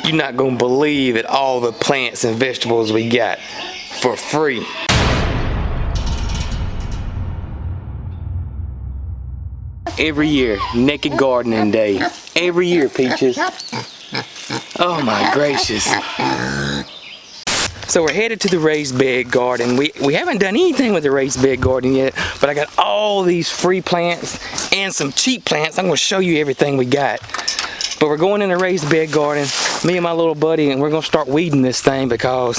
You're not gonna believe it, all the plants and vegetables we got for free. Every year, naked gardening day. Every year, Peaches. Oh my gracious. So we're headed to the raised bed garden. We haven't done anything with the raised bed garden yet, but I got all these free plants and some cheap plants. I'm gonna show you everything we got. But we're going in the raised bed garden, me and my little buddy, and we're gonna start weeding this thing because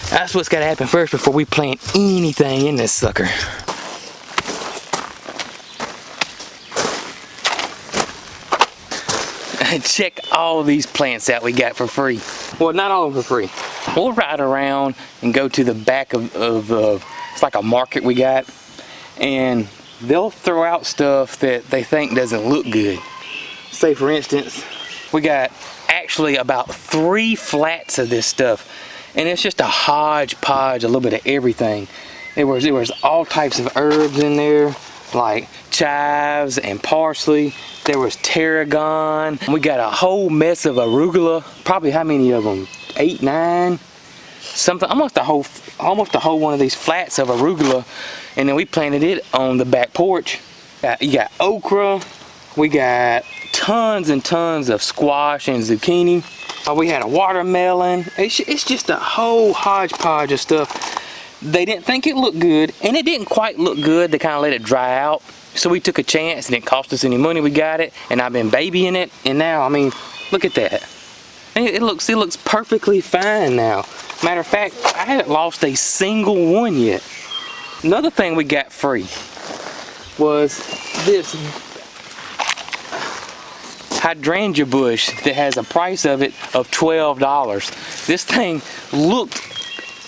that's what's gotta happen first before we plant anything in this sucker. Check all these plants out we got for free. Well, not all of them for free. We'll ride around and go to the back of it's like a market we got, and they'll throw out stuff that they think doesn't look good. Say for instance, we got actually about 3 flats of this stuff, and it's just a hodgepodge, a little bit of everything. There was all types of herbs in there, like chives and parsley. There was tarragon. We got a whole mess of arugula. Probably how many of them? 8, 9, something. Almost a whole one of these flats of arugula, and then we planted it on the back porch. You got okra. We got tons and tons of squash and zucchini. We had a watermelon. It's just a whole hodgepodge of stuff. They didn't think it looked good, and it didn't quite look good. They kind of let it dry out. So we took a chance, and it didn't cost us any money. We got it, and I've been babying it, and now, I mean, look at that. It looks perfectly fine now. Matter of fact, I haven't lost a single one yet. Another thing we got free was this hydrangea bush that has a price of it of $12. This thing looked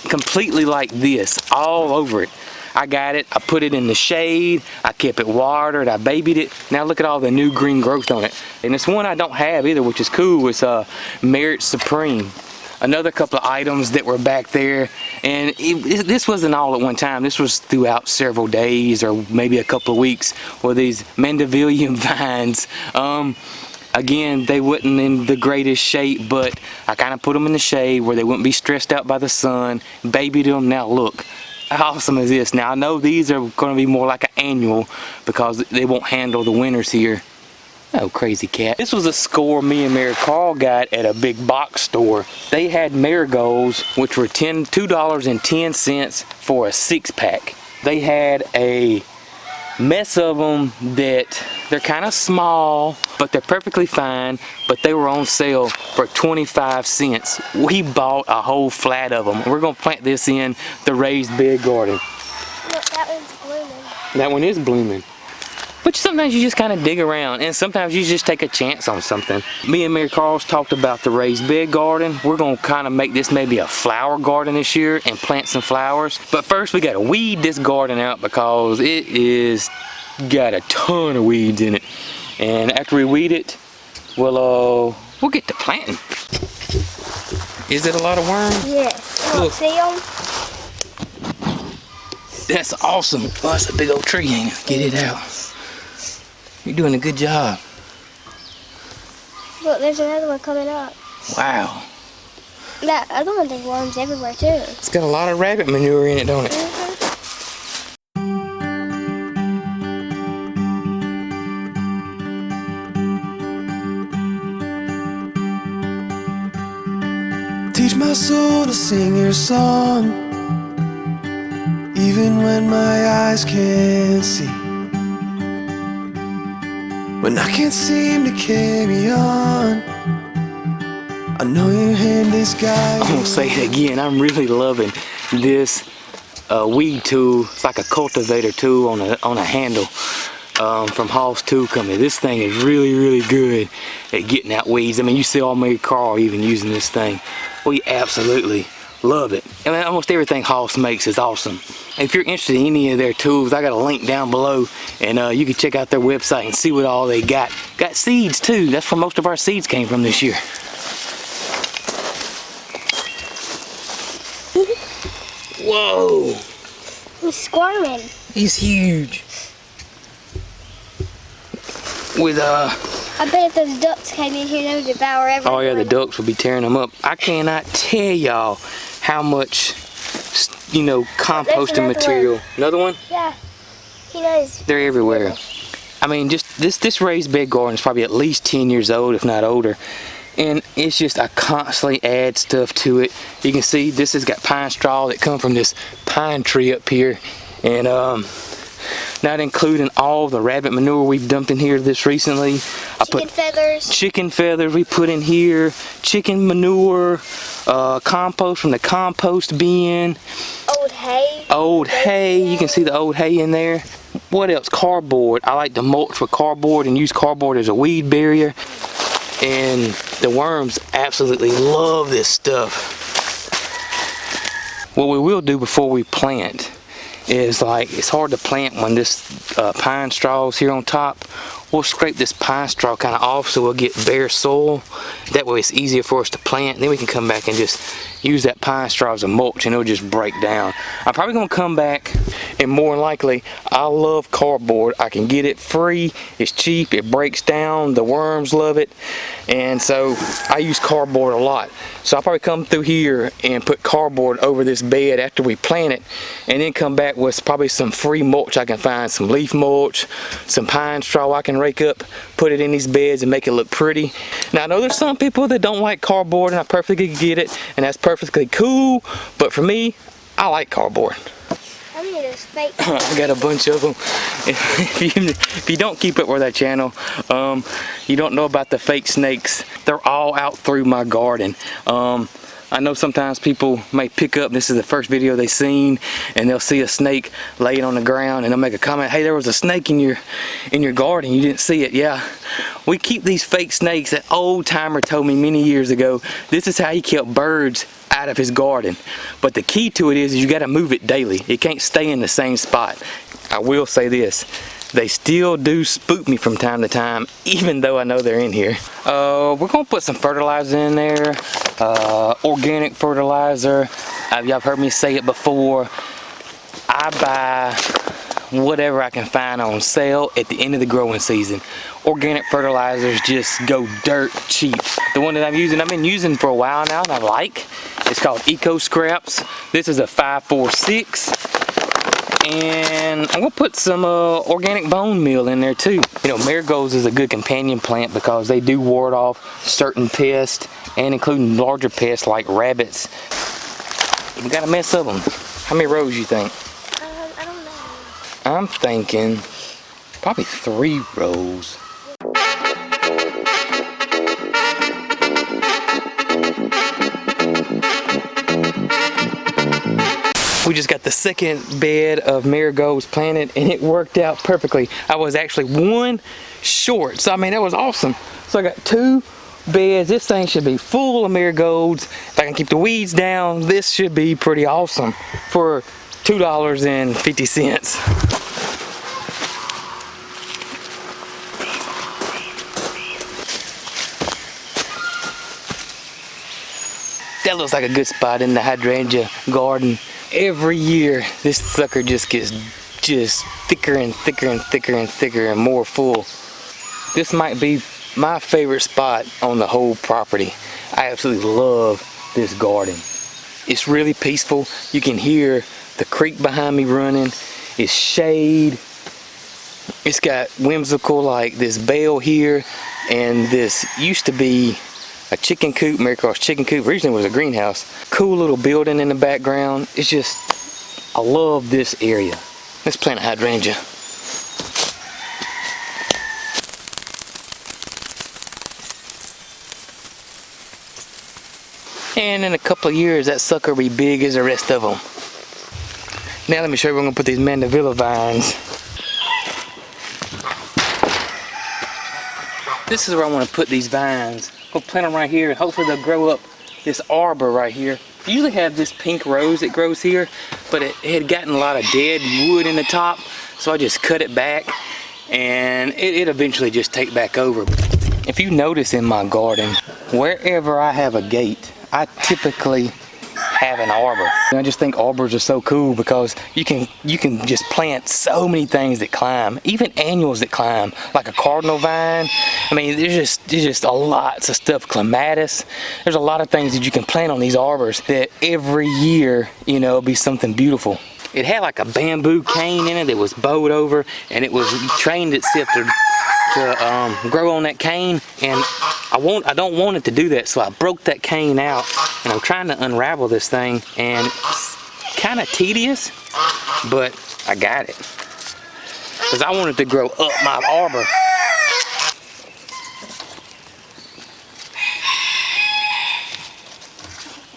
completely like this all over it. I got it, I put it in the shade, I kept it watered, I babied it. Now look at all the new green growth on it. And it's one I don't have either, which is cool. It's Merit Supreme. Another couple of items that were back there, and this wasn't all at one time. This was throughout several days or maybe a couple of weeks. Were these Mandevillian vines. Again, they wasn't in the greatest shape, but I kind of put them in the shade where they wouldn't be stressed out by the sun, babied them. Now look, how awesome is this? Now I know these are going to be more like an annual because they won't handle the winters here. Oh, crazy cat. This was a score me and Mary Carl got at a big box store. They had marigolds, which were $2.10 for a 6-pack. They had a mess of them that they're kind of small, but they're perfectly fine, but they were on sale for 25 cents. We bought a whole flat of them. We're going to plant this in the raised bed garden. Look, that one's blooming. That one is blooming. But sometimes you just kind of dig around, and sometimes you just take a chance on something. Me and Mary Carl's talked about the raised bed garden. We're going to kind of make this maybe a flower garden this year and plant some flowers. But first we got to weed this garden out because it is got a ton of weeds in it. And after we weed it, we'll get to planting. Is it a lot of worms? Yes. Look. See them? That's awesome. Oh, that's a big old tree hanger. Get it out. You're doing a good job. Look, there's another one coming up. Wow. That other one, there's worms everywhere too. It's got a lot of rabbit manure in it, don't it? Teach my soul to sing your song, even when my eyes can't see. When I can't seem to carry on, I know your hand is guiding. I'm gonna say it again. I'm really loving this weed tool. It's like a cultivator tool on a handle from Hoff's Tool Company. This thing is really, really good at getting out weeds. I mean, you see all Mary Carl even using this thing. We absolutely love it. I mean, almost everything Hoff's makes is awesome. If you're interested in any of their tools, I got a link down below, and you can check out their website and see what all they got. Got seeds too. That's where most of our seeds came from this year. Whoa! He's squirming. He's huge. With I bet if those ducks came in here, they would devour everything. Oh yeah, the ducks will be tearing them up. I cannot tell y'all how much, you know, composting material. One. Another one? Yeah, he knows. They're everywhere. I mean, just this raised bed garden is probably at least 10 years old, if not older. And it's just, I constantly add stuff to it. You can see this has got pine straw that come from this pine tree up here. And not including all the rabbit manure we've dumped in here this recently. Chicken feathers we put in here. Chicken manure, compost from the compost bin. Old hay. You can see the old hay in there. What else? Cardboard. I like to mulch with cardboard and use cardboard as a weed barrier. And the worms absolutely love this stuff. What we will do before we plant is, like, it's hard to plant when this pine straw is here on top. We'll scrape this pine straw kind of off so we'll get bare soil. That way it's easier for us to plant. And then we can come back and just use that pine straw as a mulch and it'll just break down. I'm probably gonna come back, and more than likely, I love cardboard. I can get it free, it's cheap, it breaks down, the worms love it. And so I use cardboard a lot. So I'll probably come through here and put cardboard over this bed after we plant it, and then come back with probably some free mulch I can find, some leaf mulch, some pine straw I can rake up, put it in these beds and make it look pretty. Now I know there's some people that don't like cardboard, and I perfectly get it, and that's perfectly cool, but for me, I like cardboard. How many of those fake? I got a bunch of them. If you don't keep up with that channel, you don't know about the fake snakes. They're all out through my garden. I know sometimes people may pick up, this is the first video they've seen, and they'll see a snake laying on the ground and they'll make a comment, hey, there was a snake in your garden, you didn't see it. Yeah, we keep these fake snakes. That old timer told me many years ago, this is how he kept birds out of his garden. But the key to it is you gotta move it daily. It can't stay in the same spot. I will say this, they still do spook me from time to time, even though I know they're in here. We're gonna put some fertilizer in there, organic fertilizer. Y'all have heard me say it before. I buy whatever I can find on sale at the end of the growing season. Organic fertilizers just go dirt cheap. The one that I've been using for a while now and I like, it's called Eco Scraps. This is a 546. And I'm gonna put some organic bone meal in there too. You know, marigolds is a good companion plant because they do ward off certain pests, and including larger pests like rabbits. We got a mess of them. How many rows you think? I don't know. I'm thinking probably 3 rows. We just got the second bed of marigolds planted and it worked out perfectly. I was actually 1 short, so I mean that was awesome. So I got 2 beds. This thing should be full of marigolds. If I can keep the weeds down, this should be pretty awesome for $2.50. That looks like a good spot in the hydrangea garden. Every year, this sucker just gets thicker and thicker and thicker and thicker and more full. This might be my favorite spot on the whole property. I absolutely love this garden. It's really peaceful. You can hear the creek behind me running. It's shade. It's got whimsical, like this bell here, and this used to be a chicken coop, Maricross chicken coop. Originally it was a greenhouse. Cool little building in the background. It's just, I love this area. Let's plant a hydrangea. And in a couple of years, that sucker will be big as the rest of them. Now let me show you where we're gonna put these mandevilla vines. This is where I want to put these vines. Go plant them right here, and hopefully they'll grow up this arbor right here. I usually have this pink rose that grows here, but it had gotten a lot of dead wood in the top, so I just cut it back, and it eventually just take back over. If you notice in my garden, wherever I have a gate, I typically have an arbor. And I just think arbors are so cool because you can just plant so many things that climb, even annuals that climb, like a cardinal vine. I mean, there's just a lots of stuff. Clematis. There's a lot of things that you can plant on these arbors that every year, you know, it'll be something beautiful. It had like a bamboo cane in it that was bowed over, and it was trained itself to grow on that cane, and I don't want it to do that, so I broke that cane out, and I'm trying to unravel this thing, and it's kind of tedious, but I got it because I want it to grow up my arbor.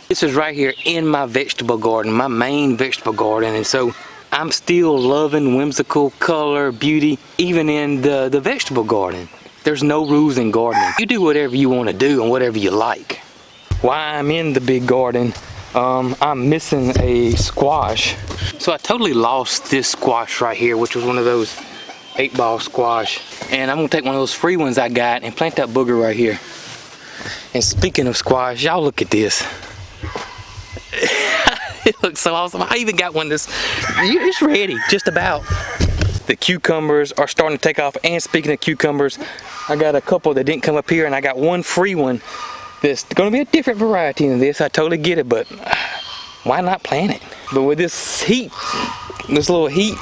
This is right here in my vegetable garden, my main vegetable garden, and so I'm still loving whimsical color, beauty, even in the vegetable garden. There's no rules in gardening. You do whatever you want to do and whatever you like. While I'm in the big garden, I'm missing a squash. So I totally lost this squash right here, which was one of those 8-ball squash. And I'm gonna take one of those free ones I got and plant that booger right here. And speaking of squash, y'all look at this. It looks so awesome. I even got one that's, it's ready, just about. The cucumbers are starting to take off, and speaking of cucumbers, I got a couple that didn't come up here, and I got one free one that's gonna be a different variety than this. I totally get it, but why not plant it? But with this heat, this little heat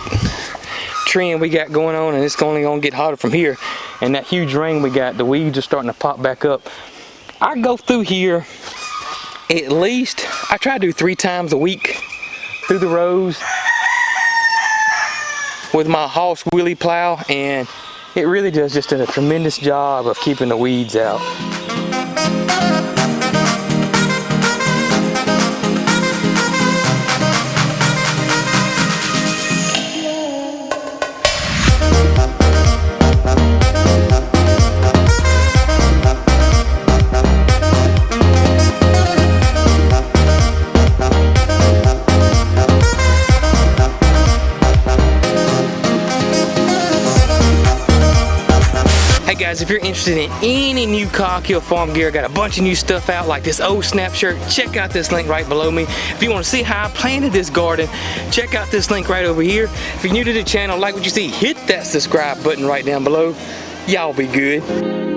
trend we got going on, and it's only gonna get hotter from here, and that huge rain we got, the weeds are starting to pop back up. I go through here at least, I try to do 3 times a week through the rows with my Hoss wheelie plow, and it really does just a tremendous job of keeping the weeds out. Guys, if you're interested in any new Cog Hill Farm gear, I got a bunch of new stuff out like this old snap shirt. Check out this link right below me. If you want to see how I planted this garden, check out this link right over here. If you're new to the channel, like what you see, hit that subscribe button right down below. Y'all be good.